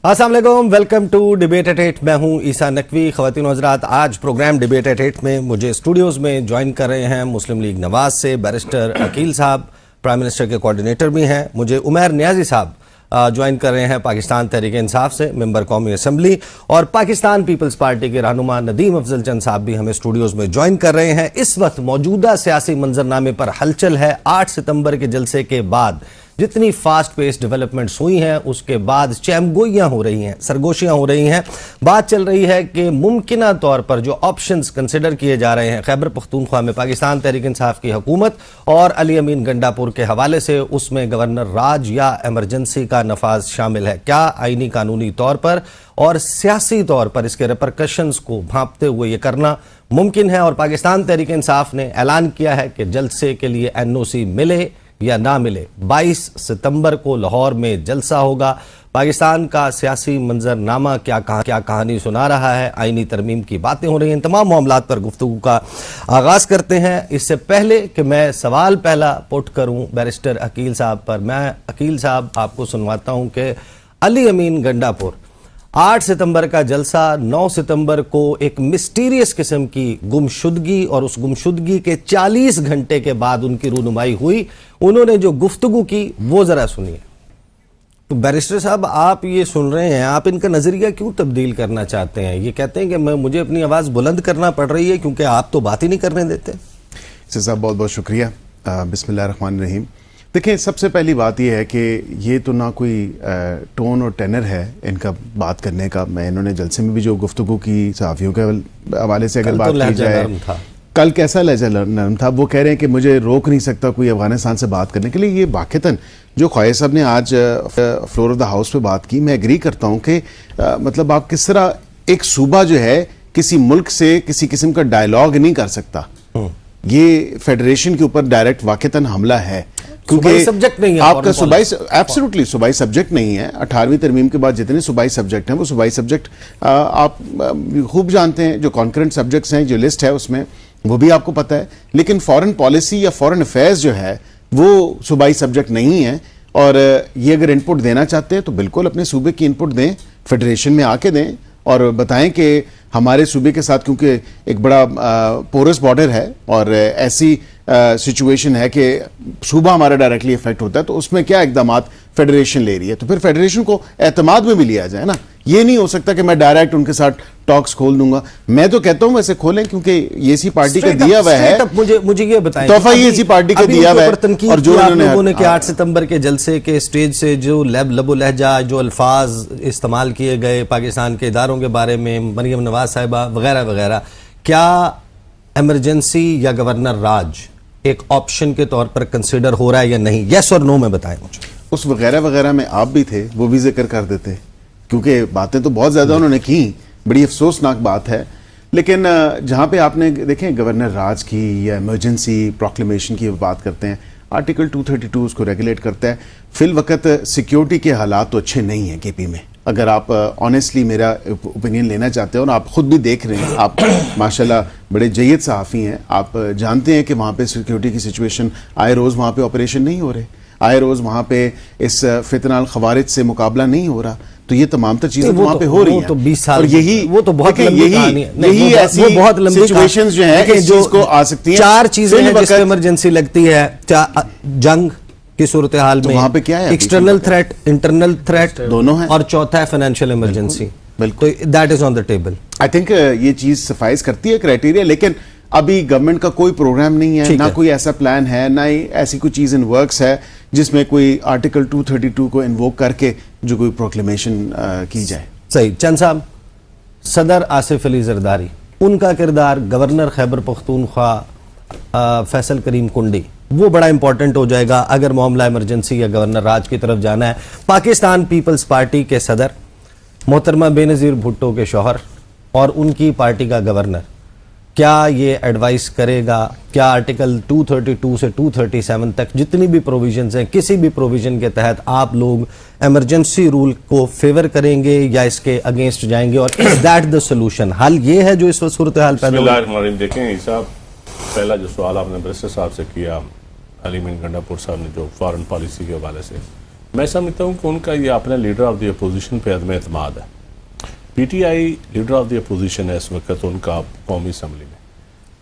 अस्सलाम वालेकुम, welcome to debate eight 8। मैं हूं ईसा नकवी। ख़वातीन और हज़रात, आज प्रोग्राम डिबेट एट 8 में मुझे स्टूडियोज़ में ज्वाइन कर रहे हैं मुस्लिम लीग नवाज से बैरिस्टर अकील साहब, प्राइम मिनिस्टर के कोऑर्डिनेटर भी हैं। मुझे उमैर नियाज़ी साहब ज्वाइन कर रहे हैं पाकिस्तान तहरीक इंसाफ से, मेंबर कौमी असम्बली, और पाकिस्तान पीपल्स पार्टी के रहनुमा नदीम अफजल चंद साहब भी हमें स्टूडियोज़ में ज्वाइन कर रहे हैं। इस वक्त मौजूदा सियासी मंजरनामे पर हलचल है। 8 सितंबर के जलसे के बाद जितनी फास्ट पेस डेवलपमेंट्स हुई हैं, उसके बाद चैमगोइयाँ हो रही हैं, सरगोशियाँ हो रही हैं। बात चल रही है कि मुमकिना तौर पर जो ऑप्शंस कंसिडर किए जा रहे हैं खैबर पख्तूनख्वा में पाकिस्तान तहरीक इंसाफ की हुकूमत और अली अमीन गंडापुर के हवाले से, उसमें गवर्नर राज या एमरजेंसी का नफाज शामिल है। क्या आईनी कानूनी तौर पर और सियासी तौर पर इसके रिपरकशंस को भांपते हुए ये करना मुमकिन है? और पाकिस्तान तहरीक इंसाफ ने ऐलान किया है कि जलसे के लिए NOC मिले या ना मिले, 22 सितंबर को लाहौर में जलसा होगा। पाकिस्तान का सियासी मंजरनामा क्या कहानी सुना रहा है, आईनी तरमीम की बातें हो रही हैं, तमाम मामलात पर गुफ्तगू का आगाज़ करते हैं। इससे पहले कि मैं सवाल पहला पुट करूं बैरिस्टर अकील साहब पर, मैं अकील साहब आपको सुनवाता हूं कि अली अमीन गंडापुर 8 सितंबर का जलसा, 9 सितंबर को एक मिस्टीरियस किस्म की गुमशुदगी, और उस गुमशुदगी के 40 घंटे के बाद उनकी रूनुमाई हुई। उन्होंने जो गुफ्तगू की वो ज़रा सुनिए। तो बैरिस्टर साहब, आप ये सुन रहे हैं, आप इनका नज़रिया क्यों तब्दील करना चाहते हैं? ये कहते हैं कि मुझे अपनी आवाज़ बुलंद करना पड़ रही है क्योंकि आप तो बात ही नहीं करने देते। साहब बहुत बहुत शुक्रिया। बिस्मिल्लाहिर्रहमानिर्रहीम। देखिए, सबसे पहली बात यह है कि ये तो ना कोई टोन और टेनर है इनका बात करने का। मैं इन्होंने जलसे में भी जो गुफ्तगू की सहाफ़ियों के हवाले से अगर बात की जाए, कल कैसा लहजा नरम था। वो कह रहे हैं कि मुझे रोक नहीं सकता कोई अफगानिस्तान से बात करने के लिए। ये वाक़तन जो ख्वाजा साहब ने आज फ्लोर ऑफ द हाउस पे बात की, मैं एग्री करता हूँ कि मतलब आप किस तरह एक सूबा जो है किसी मुल्क से किसी किस्म का डायलॉग नहीं कर सकता। ये फेडरेशन के ऊपर डायरेक्ट वाक़तन हमला है, क्योंकि सब्जेक्ट नहीं है आपका सूबाई, एब्सोल्युटली सूबाई सब्जेक्ट नहीं है। 18वीं तरमीम के बाद जितने सूबाई सब्जेक्ट हैं वो सूबाई सब्जेक्ट आप खूब जानते हैं। जो कॉन्करेंट सब्जेक्ट्स हैं, जो लिस्ट है उसमें, वो भी आपको पता है। लेकिन फॉरेन पॉलिसी या फॉरेन अफेयर्स जो है वो सूबाई सब्जेक्ट नहीं है। और ये अगर इनपुट देना चाहते हैं तो बिल्कुल अपने सूबे की इनपुट दें, फेडरेशन में आके दें और बताएं कि हमारे सूबे के साथ, क्योंकि एक बड़ा पोरस बॉर्डर है और ऐसी सिचुएशन है कि सूबा हमारा डायरेक्टली इफेक्ट होता है, तो उसमें क्या इकदामात फेडरेशन ले रही है, तो फिर फेडरेशन को एतमाद में भी लिया जाए ना। ये नहीं हो सकता कि मैं डायरेक्ट उनके साथ टॉक्स खोल दूंगा। मैं तो कहता हूं वैसे खोलें, क्योंकि ये इसी पार्टी का दिया हुआ है। मुझे ये बताएं, तोहफा ये इसी पार्टी का दिया हुआ है। और जो लोगों ने कि 8 सितंबर के जलसे के स्टेज से जो लबो लहजा, जो अल्फाज इस्तेमाल किए गए पाकिस्तान के इदारों के बारे में, मरियम नवाज साहिबा वगैरह वगैरह, क्या एमरजेंसी या गवर्नर राज एक ऑप्शन के तौर पर कंसिडर हो रहा है या नहीं? यस और नो में बताएं मुझे। उस वगैरह वगैरह में आप भी थे, वो भी जिक्र कर देते, क्योंकि बातें तो बहुत ज्यादा उन्होंने की। बड़ी अफसोसनाक बात है। लेकिन जहां पे आपने देखें गवर्नर राज की या इमरजेंसी प्रोक्लेमेशन की बात करते हैं, आर्टिकल 232 उसको रेगुलेट करता है। फिल वक्त सिक्योरिटी के हालात तो अच्छे नहीं हैं KP में। अगर आप ऑनेस्टली मेरा ओपिनियन लेना चाहते हो, और आप खुद भी देख रहे हैं, आप माशाल्लाह बड़े जय्यद सहाफ़ी हैं, आप जानते हैं कि वहाँ पे सिक्योरिटी की सिचुएशन, आए रोज़ वहाँ पे ऑपरेशन नहीं हो रहे, आए रोज़ वहाँ पे इस फितनाल खवारिज से मुकाबला नहीं हो रहा। तो ये तमाम तर चीजें वहाँ पे हो रही हैं। तो 20 साल, और यही वो तो बहुत लंबी कहानी है। यही ऐसी बहुत लंबी सिचुएशंस जो है इस चीज को आ सकती हैं। 4 चीजें हैं जिसमें इमरजेंसी लगती है। जंग की सूरत हाल में वहाँ पे क्या है? एक्सटर्नल थ्रेट, इंटरनल थ्रेट दोनों है, और चौथा है फाइनेंशियल इमरजेंसी। बिल्कुल, that is on the table. I think ये चीज सफाइस करती है क्राइटेरिया। लेकिन अभी गवर्नमेंट का कोई प्रोग्राम नहीं है, ना कोई ऐसा प्लान है, ना ही ऐसी कोई चीज इन वर्क्स है जिसमें कोई आर्टिकल 232 को इन्वोक करके जो कोई प्रोक्लेमेशन की जाए। सही। चंद साहब, सदर आसिफ अली जरदारी, उनका किरदार, गवर्नर खैबर पख्तूनख्वा फैसल करीम कुंडी, वो बड़ा इंपॉर्टेंट हो जाएगा अगर मामला इमरजेंसी या गवर्नर राज की तरफ जाना है। पाकिस्तान पीपल्स पार्टी के सदर मोहतरमा बेनज़ीर भुट्टो के शौहर और उनकी पार्टी का गवर्नर, क्या ये एडवाइस करेगा? क्या आर्टिकल 232 से 237 तक जितनी भी प्रोविजंस हैं, किसी भी प्रोविजन के तहत आप लोग इमरजेंसी रूल को फेवर करेंगे या इसके अगेंस्ट जाएंगे? और इज दैट द सोल्यूशन? हल ये है जो इस वक्त सूरत हाल पैदा हो रही है? देखें साहब, पहला जो सवाल आपने बैरिस्टर साहब से किया, अली अमीन गंडापुर साहब ने जो फॉरेन पॉलिसी के हवाले से, میں سمجھتا ہوں کہ ان کا یہ اپنے لیڈر آف دی اپوزیشن پہ عدم اعتماد ہے. P T I leader of the opposition ہے اس وقت ان کا قومی اسمبلی میں.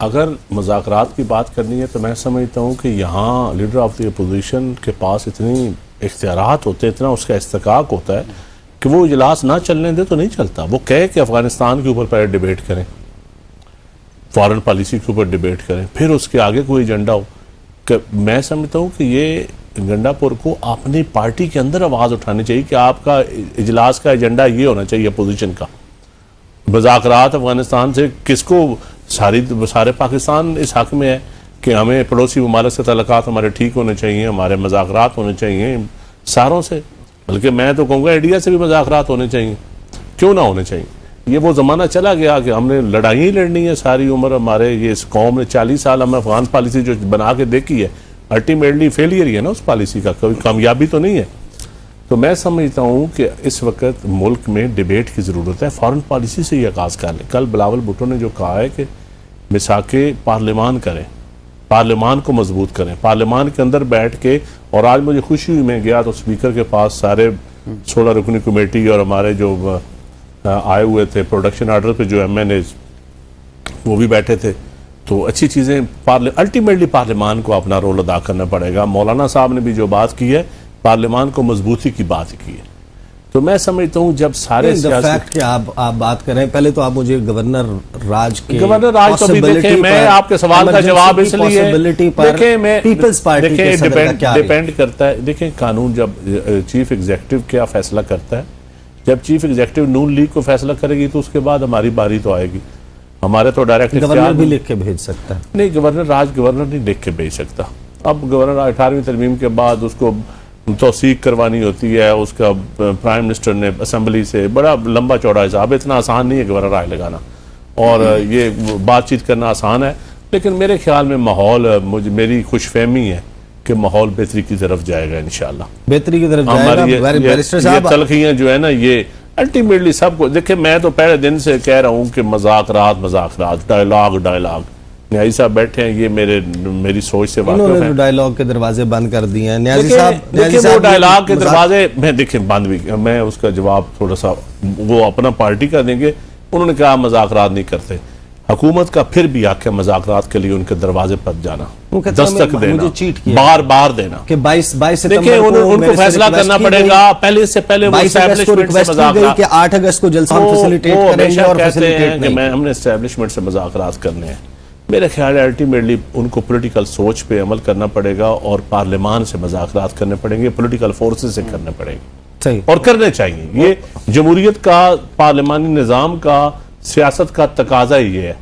اگر مذاکرات کی بات کرنی ہے تو میں سمجھتا ہوں کہ یہاں لیڈر آف دی اپوزیشن کے پاس اتنی اختیارات ہوتے اتنا اس کا استحقاق ہوتا ہے کہ وہ اجلاس نہ چلنے دے تو نہیں چلتا. وہ کہے کہ افغانستان کے اوپر پہلے ڈیبیٹ کریں, فارن پالیسی کے اوپر ڈیبیٹ کریں, پھر اس کے آگے کوئی ایجنڈا ہو. کہ میں سمجھتا ہوں کہ یہ گنڈا پور کو اپنی پارٹی کے اندر آواز اٹھانی چاہیے کہ آپ کا اجلاس کا ایجنڈا یہ ہونا چاہیے اپوزیشن کا. مذاکرات افغانستان سے کس کو, سارے پاکستان اس حق میں ہے کہ ہمیں پڑوسی ممالک سے تعلقات ہمارے ٹھیک ہونے چاہیے, ہمارے مذاکرات ہونے چاہیے ساروں سے, بلکہ میں تو کہوں گا انڈیا سے بھی مذاکرات ہونے چاہیے, کیوں نہ ہونے چاہیے. یہ وہ زمانہ چلا گیا کہ ہم نے لڑائی لڑنی ہے ساری عمر. ہمارے یہ اس قوم نے 40 سال ہم افغان پالیسی جو بنا کے دیکھی ہے الٹیمیٹلی فیلئر ہی ہے نا اس پالیسی کا, کوئی کامیابی تو نہیں ہے. تو میں سمجھتا ہوں کہ اس وقت ملک میں ڈیبیٹ کی ضرورت ہے, فارن پالیسی سے یہ آغاز کر لیں. کل بلاول بھٹو نے جو کہا ہے کہ مساک پارلیمان کریں, پارلیمان کو مضبوط کریں, پارلیمان کے اندر بیٹھ کے. اور آج مجھے خوشی ہوئی, میں گیا تو اسپیکر کے پاس سارے 16 رکنی کمیٹی اور ہمارے جو آئے ہوئے تھے پروڈکشن آرڈر پہ جو ایم این ایز وہ بھی بیٹھے تھے. تو اچھی چیزیں, الٹیمیٹلی پارلیمان کو اپنا رول ادا کرنا پڑے گا. مولانا صاحب نے بھی جو بات کی ہے پارلیمان کو مضبوطی کی بات کی ہے. تو میں سمجھتا ہوں جب سارے فیکٹ کہ آپ بات کریں, پہلے تو آپ مجھے گورنر راج کے گورنر راج تو بھی دیکھیں, میں آپ کے سوال کا جواب اس لیے دیکھیں, میں پیپلز پارٹی کے صدر کا کیا ڈیپینڈ کرتا ہے. دیکھیں قانون جب چیف ایگزیکٹو کیا فیصلہ کرتا ہے, جب چیف ایگزیکٹو نون لیگ کو فیصلہ کرے گی تو اس کے بعد ہماری باری تو آئے گی. ہمارے تو ڈائریکٹ گورنر بھی لکھ کے بھیج سکتا ہے. نہیں, گورنر نہیں لکھ کے بھیج سکتا. اب گورنر 18ویں ترمیم کے بعد اس کو توثیق کروانی ہوتی ہے, اس کا پرائم منسٹر نے اسمبلی سے بڑا لمبا چوڑا حساب. اتنا آسان نہیں ہے گورنر رائے لگانا, اور یہ بات چیت کرنا آسان ہے. لیکن میرے خیال میں ماحول, میری خوش فہمی ہے کہ ماحول بہتری کی طرف جائے گا انشاءاللہ. بہتری کی طرف جائے گا. بیرسٹر صاحب, یہ تلخیاں جو ہے نا, یہ الٹیمیٹلی سب کو دیکھیں. میں تو پہلے دن سے کہہ رہا ہوں کہ مذاکرات ڈائلاگ. نیازی صاحب بیٹھے ہیں, یہ میری سوچ سے واقف ہیں. انہوں نے ڈائلاگ کے دروازے بند کر دیے ہیں. نیازی صاحب, دیکھیں وہ ڈائلاگ کے دروازے میں دیکھیں بند بھی, میں اس کا جواب تھوڑا سا وہ اپنا پارٹی کا دیں گے. انہوں نے کہا مذاکرات نہیں کرتے. حکومت کا پھر بھی حق ہے مذاکرات کے لیے ان کے دروازے پر جانا, دستک دینا, بار دینا. کہ 22 دیکھیں ان کو فیصلہ کرنا پڑے گا. پہلے سے پہلے وہ اسٹیبلشمنٹ سے مذاکرات, کہ 8 اگست کو جلسہ فیسیلیٹیٹ کریں گے اور فیسیلیٹیٹ نہیں. ہم نے اسٹیبلشمنٹ سے مذاکرات کرنے ہیں. میرے خیال ہے الٹیمیٹلی ان کو پولیٹیکل سوچ پہ عمل کرنا پڑے گا اور پارلیمان سے مذاکرات کرنے پڑیں گے, پولیٹیکل فورسز سے کرنے پڑیں گے, صحیح, اور کرنے چاہیے. یہ جمہوریت کا, پارلیمانی نظام کا, سیاست کا تقاضا یہ ہے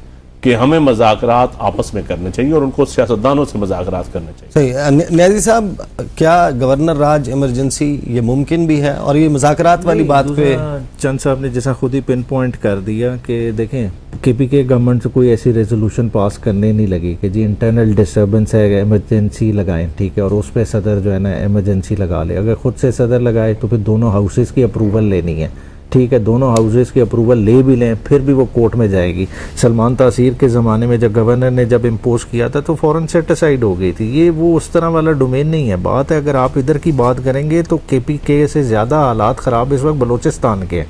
کہ ہمیں مذاکرات آپس میں کرنے چاہیے اور ان کو سیاستدانوں سے مذاکرات کرنے چاہیے. صحیح. نیازی صاحب, کیا گورنر راج ایمرجنسی یہ ممکن بھی ہے؟ اور یہ مذاکرات والی بات پہ چند صاحب نے جیسا خود ہی پن پوائنٹ کر دیا کہ دیکھیں کے پی کے گورنمنٹ سے کوئی ایسی ریزولوشن پاس کرنے نہیں لگی کہ جی انٹرنل ڈسٹربنس ہے, ایمرجنسی لگائیں, ٹھیک ہے, اور اس پہ صدر جو ہے نا ایمرجنسی لگا لے. اگر خود سے صدر لگائے تو پھر دونوں ہاؤسز کی اپروول لینی ہے, ٹھیک ہے, دونوں ہاؤسز کی اپروول لے بھی لیں پھر بھی وہ کورٹ میں جائے گی. سلمان تاثیر کے زمانے میں جب گورنر نے جب امپوز کیا تھا تو فوراً سیٹ اسائیڈ ہو گئی تھی. یہ وہ اس طرح والا ڈومین نہیں ہے. بات ہے اگر آپ ادھر کی بات کریں گے تو کے پی کے سے زیادہ حالات خراب اس وقت بلوچستان کے ہیں.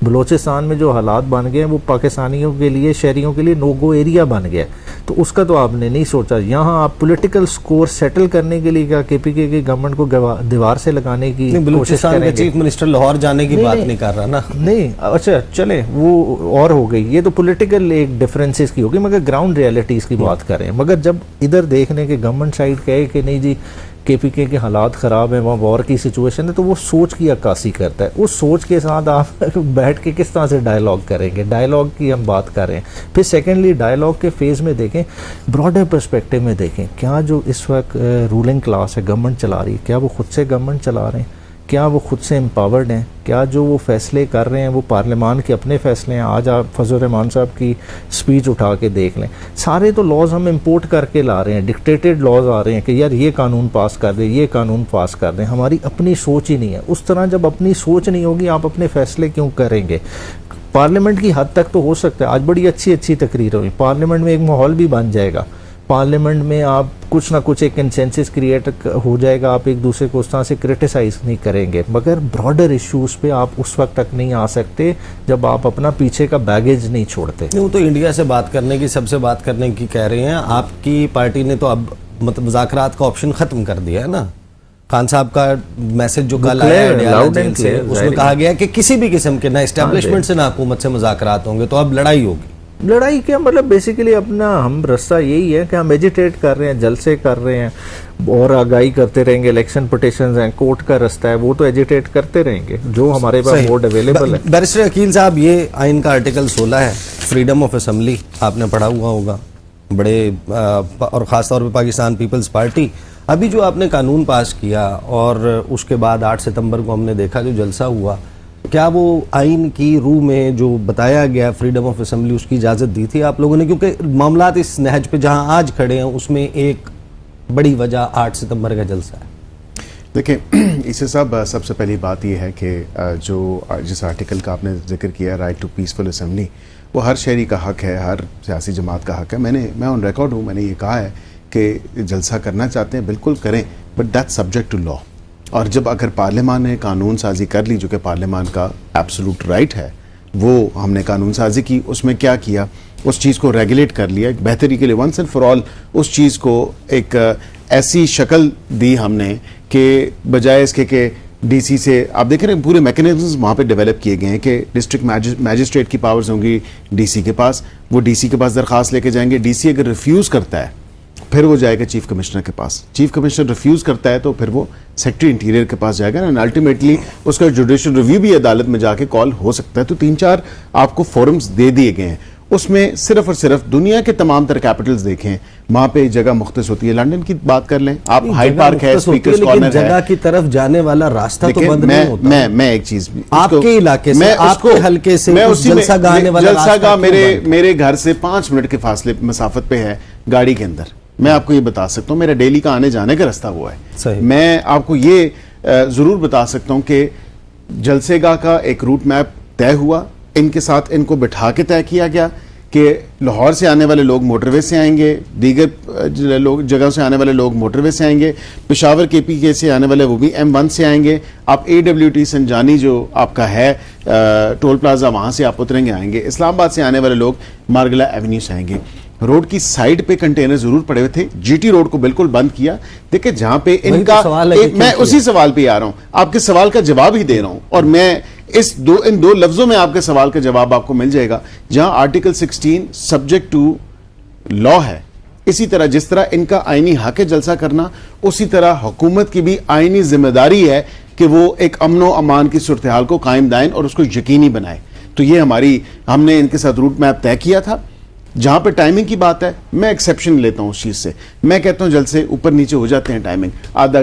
بلوچستان میں جو حالات بن گئے ہیں وہ پاکستانیوں کے لیے, شہریوں کے لیے نو گو ایریا بن گیا. تو اس کا تو آپ نے نہیں سوچا. یہاں آپ پولیٹیکل سکور سیٹل کرنے کے لیے کیا کے پی کے گورنمنٹ کو دیوار سے لگانے کی کوشش کریں گے؟ چیف منسٹر لاہور جانے کی بات نہیں کر رہا نا. نہیں, اچھا چلیں وہ اور ہو گئی, یہ تو پولیٹیکل ایک ڈفرینسز کی ہوگی, مگر گراؤنڈ ریالٹیز کی بات کریں. مگر جب ادھر دیکھنے کے گورنمنٹ سائڈ کہے کہ نہیں جی کے پی کے حالات خراب ہیں, وہاں وار کی سچویشن ہے, تو وہ سوچ کی عکاسی کرتا ہے. اس سوچ کے ساتھ آپ بیٹھ کے کس طرح سے ڈائلاگ کریں گے؟ ڈائلاگ کی ہم بات کر رہے ہیں. پھر سیکنڈلی ڈائلاگ کے فیز میں دیکھیں, براڈر پرسپیکٹیو میں دیکھیں, کیا جو اس وقت رولنگ کلاس ہے گورنمنٹ چلا رہی ہے, کیا وہ خود سے گورنمنٹ چلا رہے ہیں؟ کیا وہ خود سے امپاورڈ ہیں؟ کیا جو وہ فیصلے کر رہے ہیں وہ پارلیمان کے اپنے فیصلے ہیں؟ آج آپ فضل الرحمان صاحب کی سپیچ اٹھا کے دیکھ لیں, سارے تو لاز ہم امپورٹ کر کے لا رہے ہیں, ڈکٹیٹڈ لاز آ رہے ہیں کہ یار یہ قانون پاس کر دیں, یہ قانون پاس کر دیں. ہماری اپنی سوچ ہی نہیں ہے. اس طرح جب اپنی سوچ نہیں ہوگی آپ اپنے فیصلے کیوں کریں گے؟ پارلیمنٹ کی حد تک تو ہو سکتا ہے, آج بڑی اچھی تقریر ہوئی, پارلیمنٹ میں ایک ماحول بھی بن جائے گا, पार्लियामेंट में आप कुछ ना कुछ एक कंसेंसस क्रिएट हो जाएगा, आप एक दूसरे को उस तरह से क्रिटिसाइज नहीं करेंगे, मगर ब्रॉडर इश्यूज पे आप उस वक्त तक नहीं आ सकते जब आप अपना पीछे का बैगेज नहीं छोड़ते। नहीं, वो तो इंडिया से बात करने की, सबसे बात करने की कह रहे हैं। आपकी पार्टी ने तो अब मतलब मुज़ाकरात का ऑप्शन खत्म कर दिया है ना। खान साहब का मैसेज जो कल आया है अडयाला जेल से, उसमें कहा गया कि किसी भी किस्म के ना एस्टेब्लिशमेंट से ना हुकूमत से मुज़ाकरात होंगे, तो अब लड़ाई होगी। लड़ाई क्या मतलब, बेसिकली अपना हम रास्ता यही है कि हम एजिटेट कर रहे हैं, जलसे कर रहे हैं और आगाही करते रहेंगे। इलेक्शन पिटिशंस हैं, कोर्ट का रास्ता है, वो तो एजिटेट करते रहेंगे जो हमारे पास वोट अवेलेबल है। बैरिस्टर अकील साहब, ये आइन का आर्टिकल 16 है, फ्रीडम ऑफ असेंबली, आपने पढ़ा हुआ होगा बड़े, और ख़ास तौर पे पाकिस्तान पीपल्स पार्टी, अभी जो आपने कानून पास किया और उसके बाद 8 सितंबर को हमने देखा जो जलसा हुआ, क्या वो आइन की रूह में जो बताया गया फ्रीडम ऑफ असेंबली, उसकी इजाज़त दी थी आप लोगों ने? क्योंकि मामलात इस नहज पे जहां आज खड़े हैं उसमें एक बड़ी वजह 8 सितंबर का जलसा है। देखिए इससे सबसे पहली बात यह है कि जिस आर्टिकल का आपने जिक्र किया, राइट टू पीसफुल असेंबली, वो हर शहरी का हक है, हर सियासी जमात का हक है। मैं ऑन रिकॉर्ड हूँ, मैंने ये कहा है कि जलसा करना चाहते हैं बिल्कुल करें, but that subject to law. और जब अगर पार्लियामान ने कानून साजी कर ली, जो कि पार्लियामान का एब्सोल्यूट राइट है, वो हमने कानून साजी की, उसमें क्या किया, उस चीज़ को रेगुलेट कर लिया, एक बेहतरी के लिए वंस एंड फॉर ऑल उस चीज़ को एक ऐसी शक्ल दी हमने कि बजाय इसके कि डीसी से, आप देख रहे हैं पूरे मैकेनिज्म्स वहाँ पे डेवलप किए गए हैं कि डिस्ट्रिक्ट मैजिस्ट्रेट की पावर्स होंगी डीसी के पास, वो डीसी के पास दरख्वास्त लेके जाएंगे, डीसी अगर रिफ्यूज़ करता है फिर वो जाएगा चीफ कमिश्नर के पास, चीफ कमिश्नर रिफ्यूज़ करता है तो फिर वो सेक्रेटरी इंटीरियर के पास जाएगा, एंड अल्टीमेटली उसका जुडिशियल रिव्यू भी अदालत में जाके कॉल हो सकता है। तो 3-4 आपको फोरम्स दे दिए गए हैं, उसमें सिर्फ और सिर्फ दुनिया के तमाम तर कैपिटल्स देखें, वहां पे जगह मुख्तस होती है। लंदन की बात कर लें आप, हाइड पार्क है, स्पीकर्स कॉर्नर है, जगह की तरफ जाने वाला रास्ता तो बंद नहीं होता। मैं एक चीज आपके इलाके से, आपके हलके से जलसागाह आने वाला जलसागाह मेरे घर से 5 मिनट के फासले मसाफत पे है गाड़ी के अंदर। मैं आपको ये बता सकता हूँ, मेरा डेली का आने जाने का रास्ता हुआ है। मैं आपको ये जरूर बता सकता हूँ कि जलसेगाह का एक रूट मैप तय हुआ, इनके साथ इनको बिठा के तय किया गया कि लाहौर से आने वाले लोग मोटरवे से आएंगे, दीगर लोग जगह से आने वाले लोग मोटरवे से आएंगे, पेशावर KPK से आने वाले वो भी M1 से आएंगे, आप AWT संजानी जो आपका है टोल प्लाजा, वहाँ से आप उतरेंगे आएंगे, इस्लामाबाद से आने वाले लोग मारगला एवेन्यू से आएंगे। रोड की साइड पे कंटेनर जरूर पड़े हुए थे, GT रोड को बिल्कुल बंद किया। देखिए जहां पे इनका मैं उसी सवाल पे आ रहा हूं, आपके सवाल का जवाब ही दे रहा हूं, और मैं इन दो लफ्जों में आपके सवाल का जवाब आपको मिल जाएगा। जहां आर्टिकल 16 सब्जेक्ट टू लॉ है, इसी तरह जिस तरह इनका आईनी हक है जलसा करना, उसी तरह हुकूमत की भी आईनी जिम्मेदारी है कि वो एक अमनो अमान की सूरत हाल को कायम दाएं और उसको यकीनी बनाए। तो ये हमने इनके साथ रूट मैप तय किया था। जहां पे टाइमिंग की बात है, मैं एक्सेप्शन लेता हूं उस चीज से, मैं कहता हूं जलसे ऊपर नीचे हो जाते हैं, टाइमिंग आधा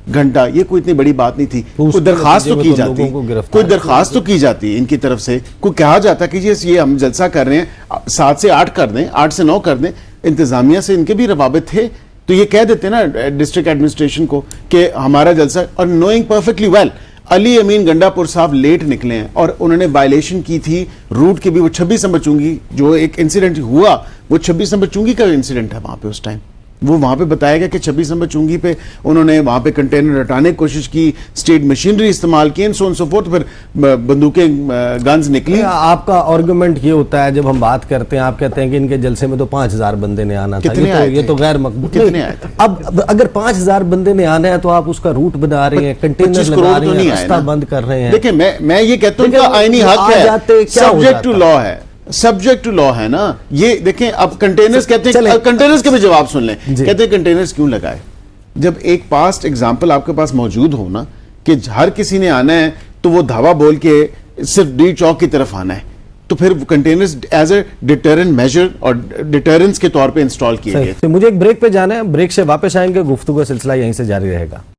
घंटा ये कोई इतनी बड़ी बात नहीं थी। कोई दरखास्त तो की जाती इनकी तरफ से, कोई कहा जाता कि ये हम जलसा कर रहे हैं 7 से 8 कर दें, 8 से 9 कर दें, इंतजामिया से इनके भी रवाबित थे, तो ये कह देते ना डिस्ट्रिक्ट एडमिनिस्ट्रेशन को कि हमारा जलसा, और नोइंग परफेक्टली वेल अली अमीन गंडापुर साहब लेट निकले हैं और उन्होंने वायलेशन की थी रूट की भी। वो 26 नंबर चुंगी जो एक इंसिडेंट हुआ, वो 26 नंबर चुंगी का इंसिडेंट है। वहां पे उस टाइम वो वहां पे बताया गया कि 26 नंबर चुंगी पे उन्होंने वहां पे कंटेनर हटाने की कोशिश की, स्टेट मशीनरी इस्तेमाल की, सो फोर्थ, फिर बंदूकें गन्स निकली। आपका आर्गुमेंट ये होता है जब हम बात करते हैं, आप कहते हैं कि इनके जलसे में तो 5000 बंदे ने आना था, ये तो गैर मकबूल। कितने आए थे? अब अगर 5000 बंदे ने आना है तो आप उसका रूट बना रहे हैं, कंटेनर लगा रहे हैं, रास्ता बंद कर रहे हैं। देखिए मैं ये कहता हूँ आईनी हक है, सब्जेक्ट टू लॉ है, सब्जेक्ट टू लॉ है ना। ये देखें, अब कंटेनर्स कहते हैं, कंटेनर्स के भी जवाब सुन लें, कहते हैं कंटेनर्स क्यों लगाए। जब एक पास्ट एग्जांपल आपके पास मौजूद हो ना कि हर किसी ने आना है तो वो धावा बोल के सिर्फ डी चौक की तरफ आना है, तो फिर containers as a deterrent measure और डिटरेंस के तौर पे इंस्टॉल किए गए। मुझे एक ब्रेक पे जाना है, ब्रेक से वापस आएंगे, गुफ्तगू का सिलसिला यहीं से जारी रहेगा।